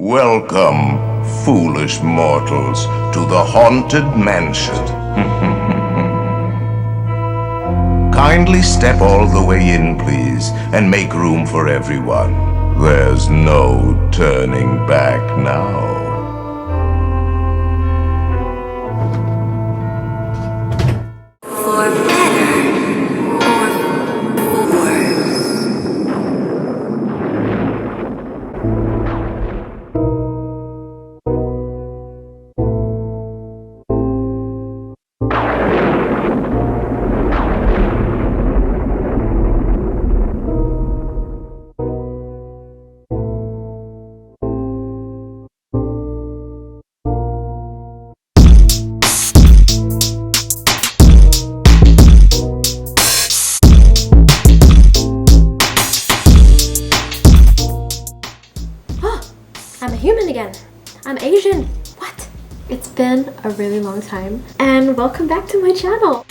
Welcome, foolish mortals, to the Haunted Mansion. Kindly step all the way in, please, and make room for everyone. There's no turning back now. For better or for worse. I'm a human again. I'm Asian. What? It's been a really long time, and welcome back to my channel.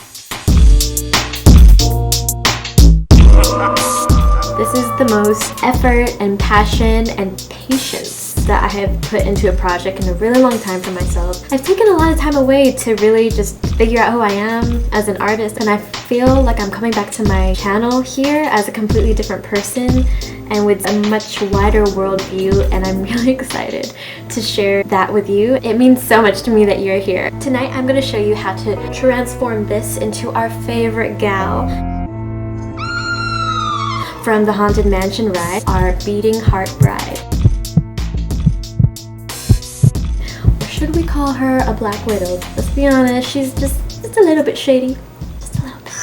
This is the most effort and passion and patience that I have put into a project in a really long time for myself. I've taken a lot of time away to really just figure out who I am as an artist, and I feel like I'm coming back to my channel here as a completely different person and with a much wider worldview, and I'm really excited to share that with you. It means so much to me that you're here. Tonight I'm going to show you how to transform this into our favorite gal from the Haunted Mansion ride, our beating heart bride. Or should we call her a Black Widow? Let's be honest, she's just a little bit shady. Just a little bit.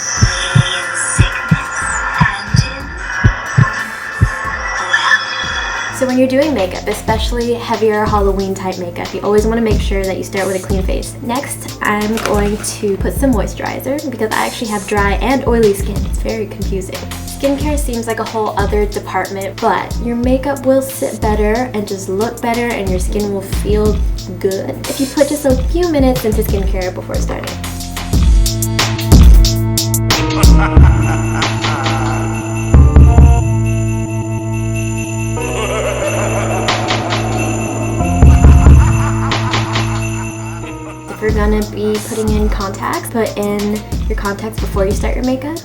So when you're doing makeup, especially heavier Halloween type makeup, you always want to make sure that you start with a clean face. Next, I'm going to put some moisturizer because I actually have dry and oily skin. It's very confusing. Skincare seems like a whole other department, but your makeup will sit better and just look better, and your skin will feel good if you put just a few minutes into skincare before starting. If you're gonna be putting in contacts, put in your contacts before you start your makeup.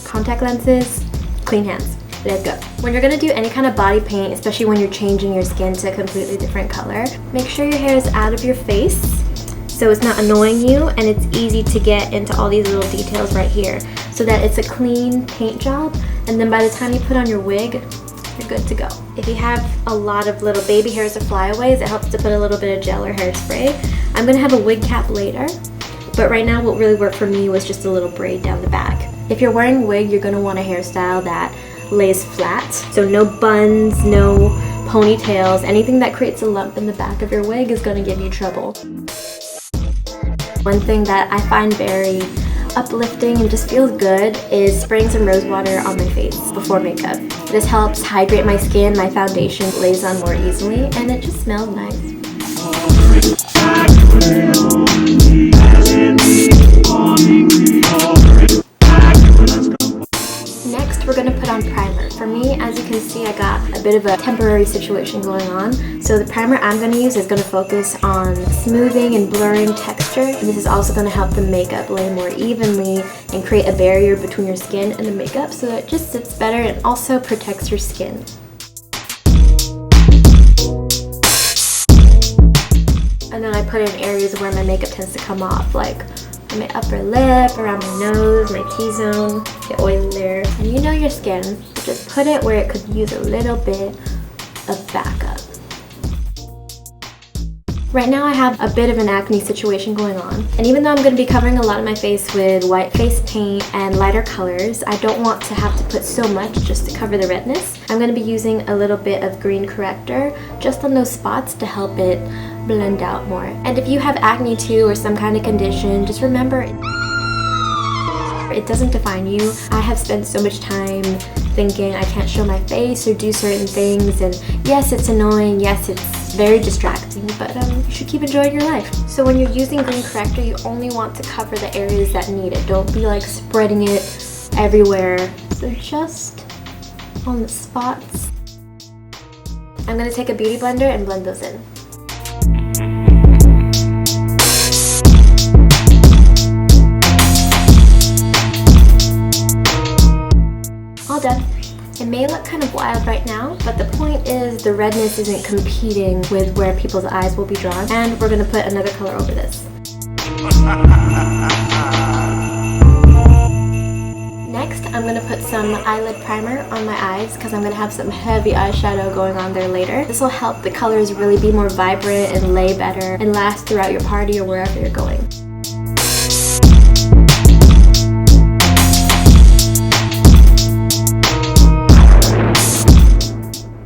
Contact lenses, clean hands. Let's go. When you're gonna do any kind of body paint, especially when you're changing your skin to a completely different color, make sure your hair is out of your face so it's not annoying you, and it's easy to get into all these little details right here so that it's a clean paint job, and then by the time you put on your wig, you're good to go. If you have a lot of little baby hairs or flyaways, it helps to put a little bit of gel or hairspray. I'm gonna have a wig cap later, but right now what really worked for me was just a little braid down the back. If you're wearing a wig, you're gonna want a hairstyle that lays flat. So no buns, no ponytails, anything that creates a lump in the back of your wig is gonna give you trouble. One thing that I find very uplifting and just feels good is spraying some rose water on my face before makeup. This helps hydrate my skin, my foundation lays on more easily, and it just smells nice. Next, we're going to put on primer. For me, as you can see, I got a bit of a temporary situation going on. So the primer I'm going to use is going to focus on smoothing and blurring texture. And this is also going to help the makeup lay more evenly and create a barrier between your skin and the makeup so that it just sits better and also protects your skin. And then I put in areas where my makeup tends to come off, like my upper lip, around my nose, my T-zone, the oil there. And you know your skin, so just put it where it could use a little bit of backup. Right now I have a bit of an acne situation going on, and even though I'm going to be covering a lot of my face with white face paint and lighter colors, I don't want to have to put so much just to cover the redness. I'm going to be using a little bit of green corrector just on those spots to help it blend out more. And if you have acne too or some kind of condition, just remember it doesn't define you. I have spent so much time thinking I can't show my face or do certain things, and yes, it's annoying, yes, it's very distracting, but you should keep enjoying your life. So when you're using green corrector, you only want to cover the areas that need it. Don't be like spreading it everywhere. So just on the spots I'm gonna take a beauty blender and blend those in. All done. It may look kind of wild right now, but the point is the redness isn't competing with where people's eyes will be drawn, and we're gonna put another color over this. Next, I'm gonna put some eyelid primer on my eyes because I'm gonna have some heavy eyeshadow going on there later. This will help the colors really be more vibrant and lay better and last throughout your party or wherever you're going.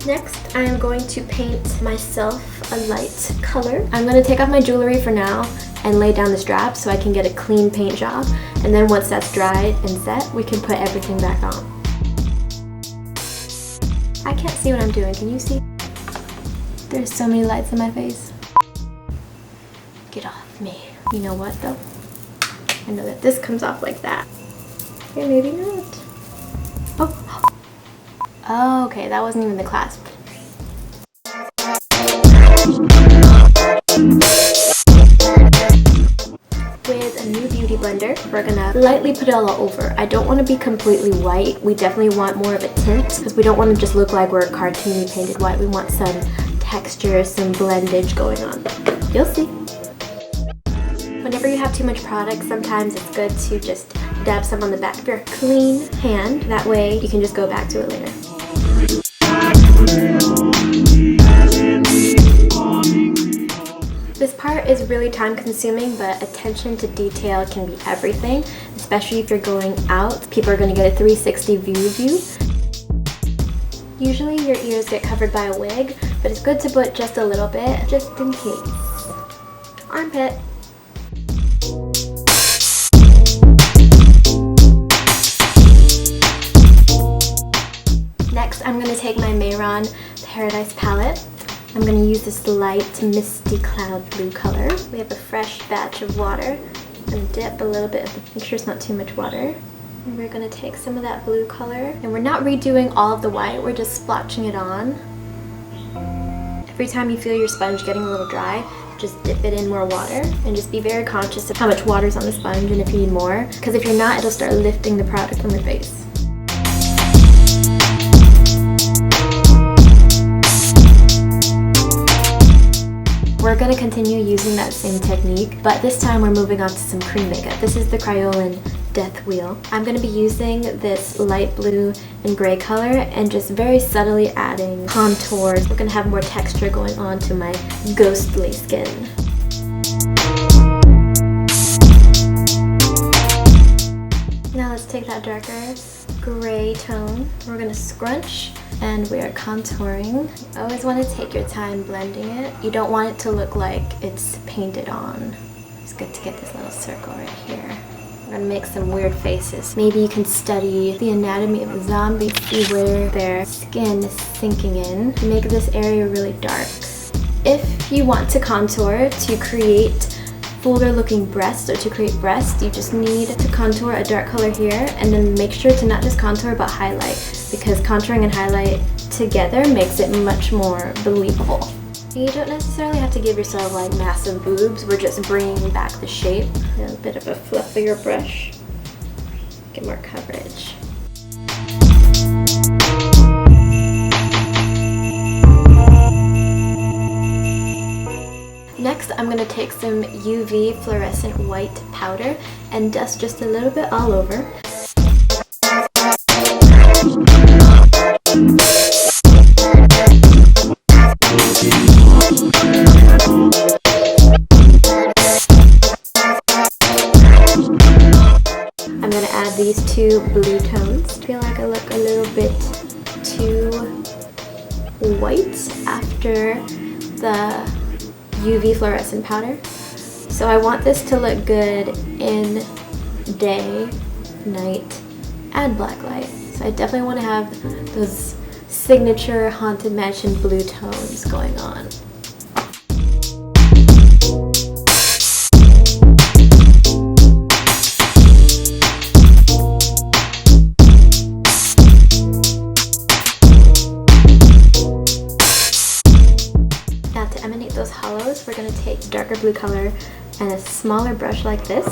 Next, I am going to paint myself a light color. I'm going to take off my jewelry for now and lay down the strap so I can get a clean paint job. And then once that's dried and set, we can put everything back on. I can't see what I'm doing. Can you see? There's so many lights in my face. Get off me. You know what though? I know that this comes off like that. Okay, maybe not. Oh, okay, that wasn't even the clasp. With a new beauty blender, we're gonna lightly put it all over. I don't want to be completely white. We definitely want more of a tint because we don't want to just look like we're cartoony painted white. We want some texture, some blendage going on. You'll see. Whenever you have too much product, sometimes it's good to just dab some on the back of your clean hand. That way you can just go back to it later. This part is really time consuming, but attention to detail can be everything, especially if you're going out. People are going to get a 360 view of you. Usually your ears get covered by a wig, but it's good to put just a little bit, just in case. Armpit. Next, I'm going to take my Mayron Paradise palette. I'm going to use this light misty cloud blue color. We have a fresh batch of water. I'm going to dip a little bit, make sure it's not too much water. And we're going to take some of that blue color. And we're not redoing all of the white, we're just splotching it on. Every time you feel your sponge getting a little dry, just dip it in more water and just be very conscious of how much water is on the sponge and if you need more. Because if you're not, it'll start lifting the product from your face. We're going to continue using that same technique, but this time we're moving on to some cream makeup. This is the Crayolan Death Wheel. I'm going to be using this light blue and gray color and just very subtly adding contours. We're going to have more texture going on to my ghostly skin. Now let's take that darker gray tone. We're going to scrunch and we are contouring. You always want to take your time blending it. You don't want it to look like it's painted on. It's good to get this little circle right here. We're going to make some weird faces. Maybe you can study the anatomy of a zombie, see where their skin is sinking in. Make this area really dark. If you want to contour to create fuller looking breasts or to create breasts, you just need to contour a dark color here and then make sure to not just contour but highlight, because contouring and highlight together makes it much more believable. You don't necessarily have to give yourself like massive boobs, we're just bringing back the shape. A bit of a fluffier brush, get more coverage. Next, I'm going to take some UV fluorescent white powder and dust just a little bit all over. I'm going to add these two blue tones. I feel like I look a little bit too white after the UV fluorescent powder. So I want this to look good in day, night, and black light. So I definitely want to have those signature Haunted Mansion blue tones going on. those hollows, we're going to take darker blue color and a smaller brush like this.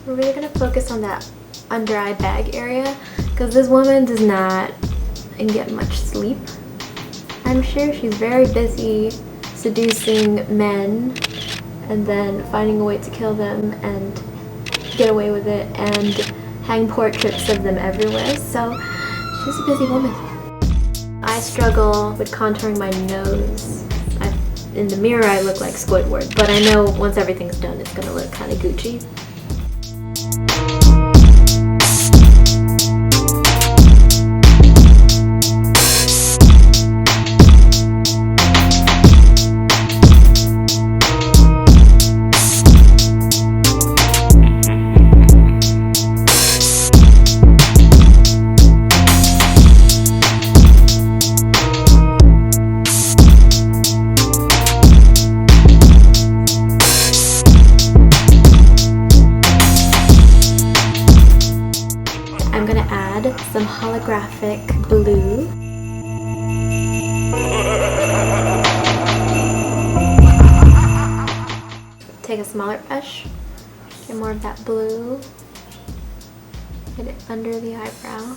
We're really going to focus on that under eye bag area because this woman does not get much sleep. I'm sure she's very busy seducing men and then finding a way to kill them and get away with it and hang portraits of them everywhere. So she's a busy woman. I struggle with contouring my nose. In the mirror I look like Squidward, but I know once everything's done it's gonna look kind of Gucci. I'm gonna add some holographic blue. Take a smaller brush, get more of that blue, get it under the eyebrow.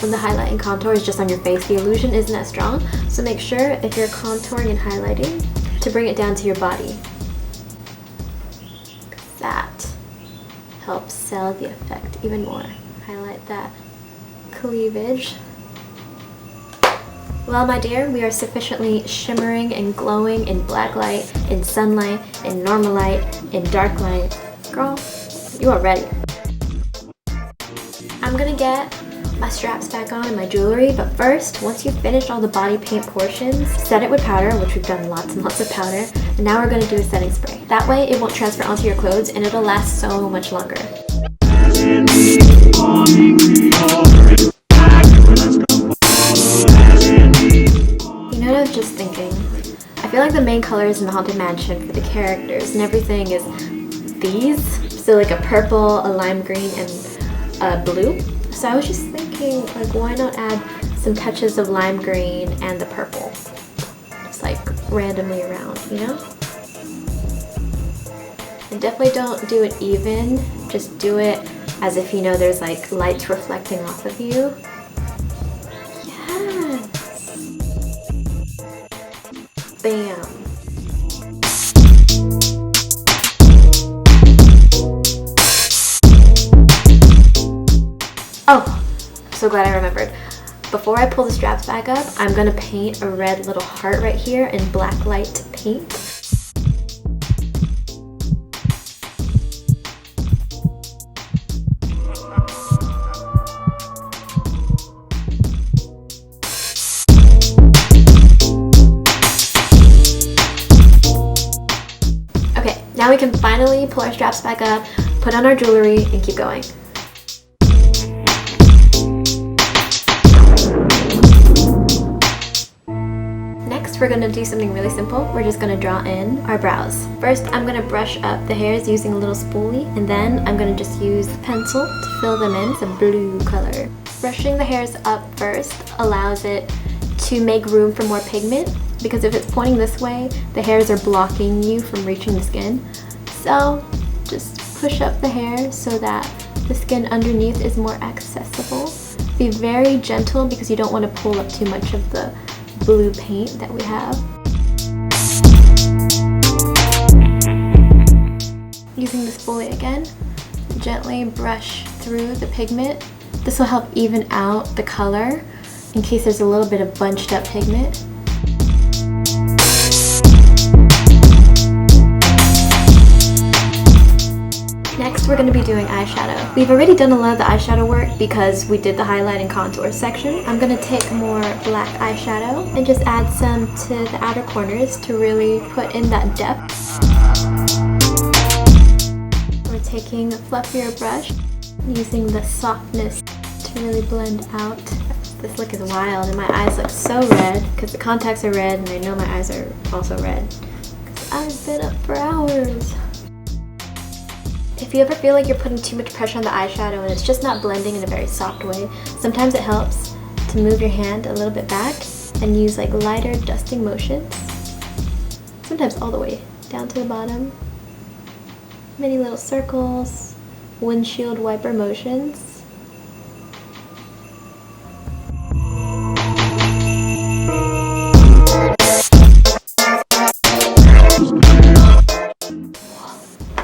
When the highlight and contour is just on your face, the illusion isn't as strong, so make sure if you're contouring and highlighting to bring it down to your body. That helps sell the effect even more. Highlight that cleavage. Well, my dear, we are sufficiently shimmering and glowing in black light, in sunlight, in normal light, in dark light. Girl, you are ready. I'm gonna get my straps back on and my jewelry, but first, once you've finished all the body paint portions, set it with powder, which we've done lots and lots of powder, and now we're going to do a setting spray. That way it won't transfer onto your clothes and it'll last so much longer. You know what I was just thinking? I feel like the main colors in the Haunted Mansion for the characters and everything is these, so like a purple, a lime green, and a blue. So I was just thinking, like, why not add some touches of lime green and the purple? Just like randomly around, you know? And definitely don't do it even, just do it as if you know there's like lights reflecting off of you. Yes! Bam! Oh, I'm so glad I remembered. Before I pull the straps back up, I'm gonna paint a red little heart right here in blacklight paint. Okay, now we can finally pull our straps back up, put on our jewelry, and keep going. We're gonna do something really simple. We're just gonna draw in our brows. First, I'm gonna brush up the hairs using a little spoolie, and then I'm gonna just use the pencil to fill them in some blue color. Brushing the hairs up first allows it to make room for more pigment, because if it's pointing this way, the hairs are blocking you from reaching the skin. So just push up the hair so that the skin underneath is more accessible. Be very gentle because you don't want to pull up too much of the blue paint that we have. Using the spoolie again, gently brush through the pigment. This will help even out the color in case there's a little bit of bunched up pigment. Next, we're going to be doing eyeshadow. We've already done a lot of the eyeshadow work because we did the highlight and contour section. I'm going to take more black eyeshadow and just add some to the outer corners to really put in that depth. We're taking a fluffier brush, using the softness to really blend out. This look is wild and my eyes look so red because the contacts are red and I know my eyes are also red because I've been up for hours. If you ever feel like you're putting too much pressure on the eyeshadow and it's just not blending in a very soft way, sometimes it helps to move your hand a little bit back and use like lighter dusting motions. Sometimes all the way down to the bottom. Many little circles, windshield wiper motions.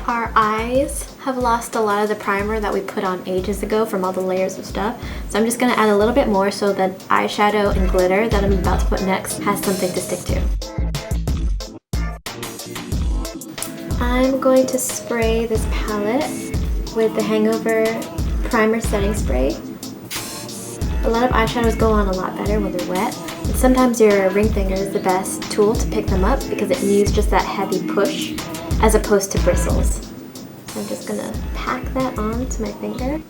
Our eyes have lost a lot of the primer that we put on ages ago from all the layers of stuff. So I'm just going to add a little bit more so that eyeshadow and glitter that I'm about to put next has something to stick to. I'm going to spray this palette with the Hangover Primer Setting Spray. A lot of eyeshadows go on a lot better when they're wet. And sometimes your ring finger is the best tool to pick them up because it needs just that heavy push as opposed to bristles. So I'm just gonna pack that onto my finger.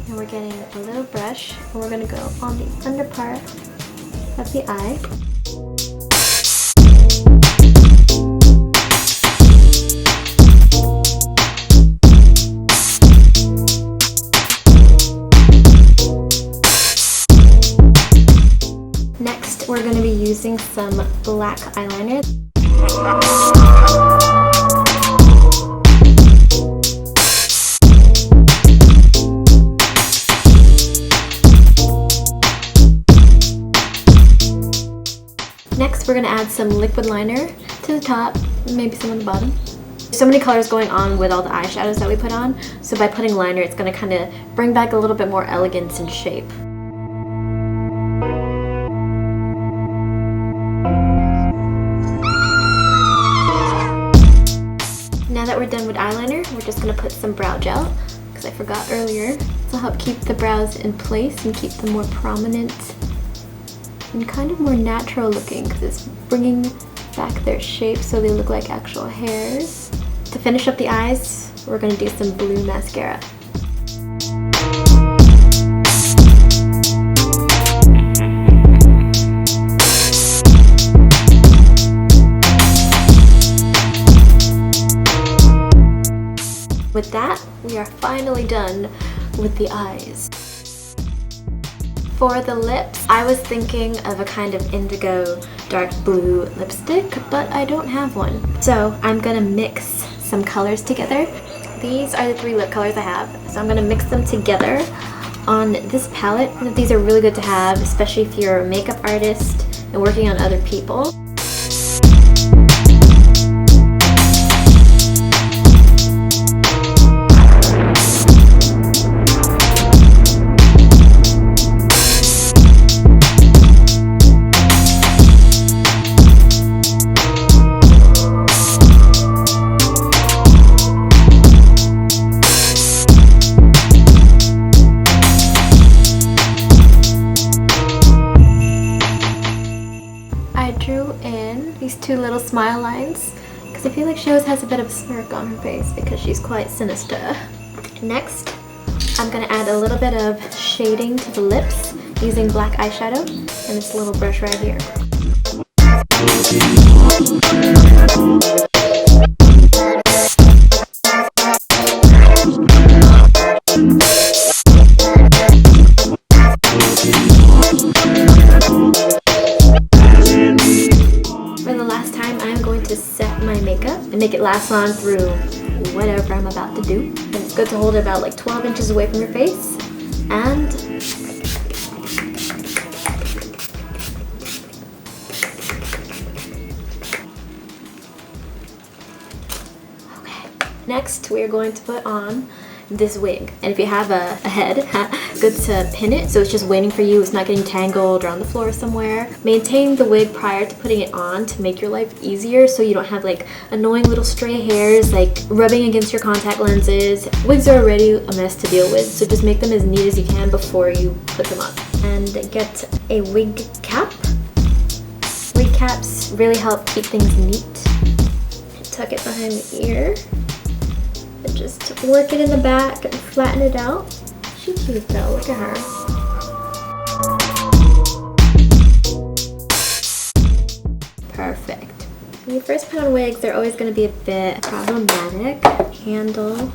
And we're getting a little brush and we're gonna go on the under part of the eye. Next, we're going to be using some black eyeliner. Next, we're going to add some liquid liner to the top, maybe some on the bottom. There's so many colors going on with all the eyeshadows that we put on, so by putting liner, it's going to kind of bring back a little bit more elegance and shape. Now that we're done with eyeliner, we're just going to put some brow gel, because I forgot earlier. This will help keep the brows in place and keep them more prominent and kind of more natural looking, because it's bringing back their shape so they look like actual hairs. To finish up the eyes, we're going to do some blue mascara. With that, we are finally done with the eyes. For the lips, I was thinking of a kind of indigo dark blue lipstick, but I don't have one. So I'm gonna mix some colors together. These are the 3 lip colors I have, so I'm gonna mix them together on this palette. These are really good to have, especially if you're a makeup artist and working on other people. These 2 little smile lines because I feel like she always has a bit of a smirk on her face because she's quite sinister. Next, I'm going to add a little bit of shading to the lips using black eyeshadow and this little brush right here. And make it last on through whatever I'm about to do. And it's good to hold it about like 12 inches away from your face. And okay. Next, we are going to put on this wig. And if you have a head, good to pin it so it's just waiting for you. It's not getting tangled or on the floor somewhere. Maintain the wig prior to putting it on to make your life easier so you don't have like annoying little stray hairs like rubbing against your contact lenses. Wigs are already a mess to deal with, so just make them as neat as you can before you put them on. and get a wig cap. Wig caps really help keep things neat. Tuck it behind the ear. And just work it in the back and flatten it out. She's cute though, look at her. Perfect. When you first put on wigs, they're always going to be a bit problematic. Handle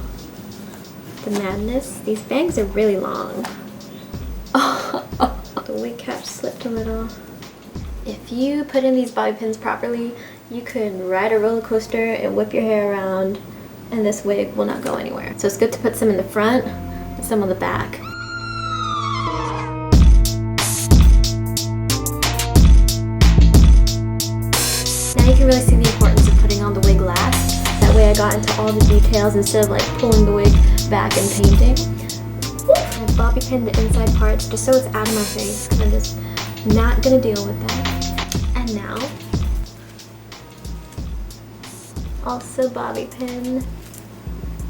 the madness. These bangs are really long. The wig cap slipped a little. If you put in these bobby pins properly, you can ride a roller coaster and whip your hair around, and this wig will not go anywhere. So it's good to put some in the front and some on the back. Now you can really see the importance of putting on the wig last. That way I got into all the details instead of like pulling the wig back and painting. I bobby pinned the inside parts just so it's out of my face because I'm just not gonna deal with that. And now, also bobby pin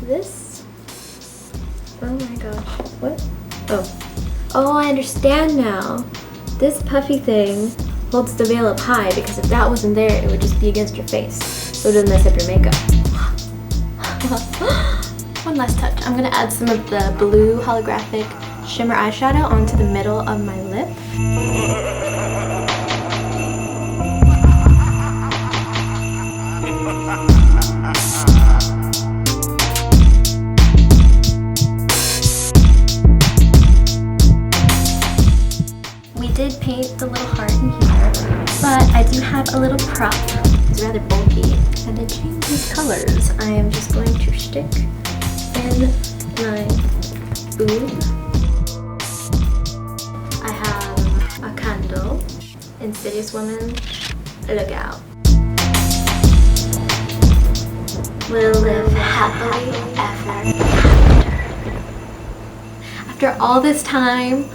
this. Oh my gosh, what? Oh, I understand now. This puffy thing holds the veil up high because if that wasn't there, it would just be against your face, so it doesn't mess up your makeup. One last touch. I'm gonna add some of the blue holographic shimmer eyeshadow onto the middle of my lip. We did paint the little heart in here, but I do have a little prop. It's rather bulky, and to change these colors, I am just going to stick in my boob. I have a candle. Insidious woman, look out. We'll live happily ever after. After all this time,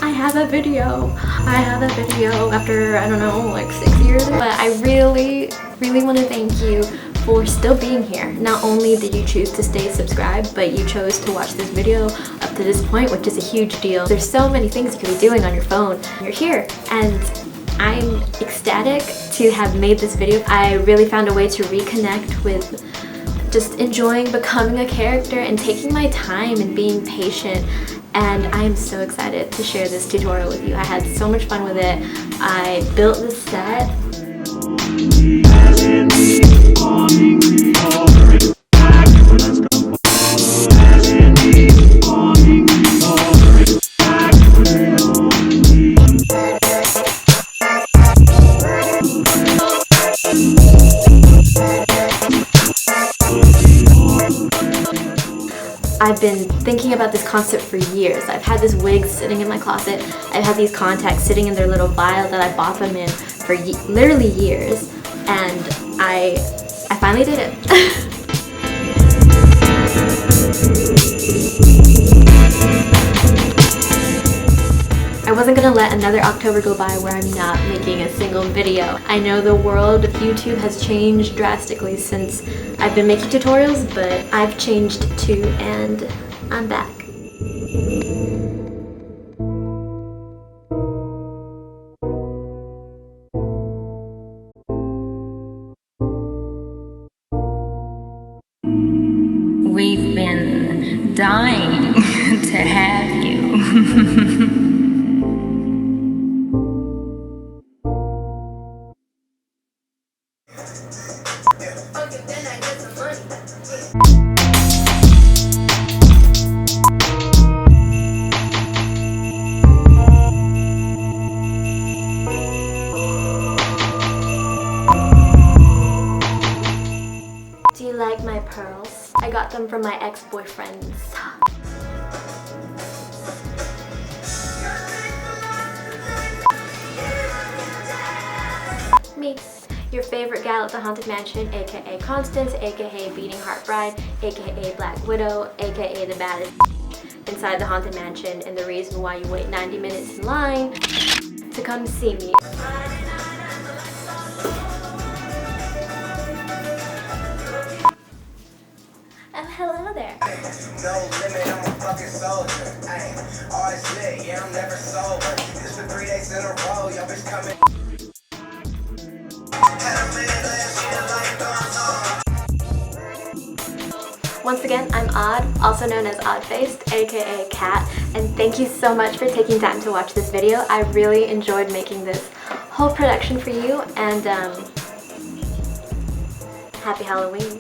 I have a video. After, I don't know, like 6 years. But I really want to thank you for still being here. Not only did you choose to stay subscribed, but you chose to watch this video up to this point, which is a huge deal. There's so many things you could be doing on your phone. You're here, and I'm ecstatic to have made this video. I really found a way to reconnect with just enjoying becoming a character and taking my time and being patient. And I am so excited to share this tutorial with you. I had so much fun with it. I built this set. I've been thinking about this concept for years. I've had this wig sitting in my closet. I've had these contacts sitting in their little vial that I bought them in for literally years, and I finally did it. I wasn't gonna let another October go by where I'm not making a single video. I know the world of YouTube has changed drastically since I've been making tutorials, but I've changed too, and I'm back. We've been dying to have you. Do you like my pearls? I got them from my ex-boyfriends. Me, your favorite gal at the Haunted Mansion, aka Constance, aka Beating Heart Bride, aka Black Widow, aka the baddest inside the Haunted Mansion, and the reason why you wait 90 minutes in line to come see me. I'm Hello there. No limit, I'm a fucking soldier. Ay, always lit, yeah, I'm never sober. This for 3 days in a row, y'all bitch coming. Had a minute last year, life goes on. Once again, I'm Odd, also known as Odd-Faced, aka Kat, and thank you so much for taking time to watch this video. I really enjoyed making this whole production for you, and happy Halloween.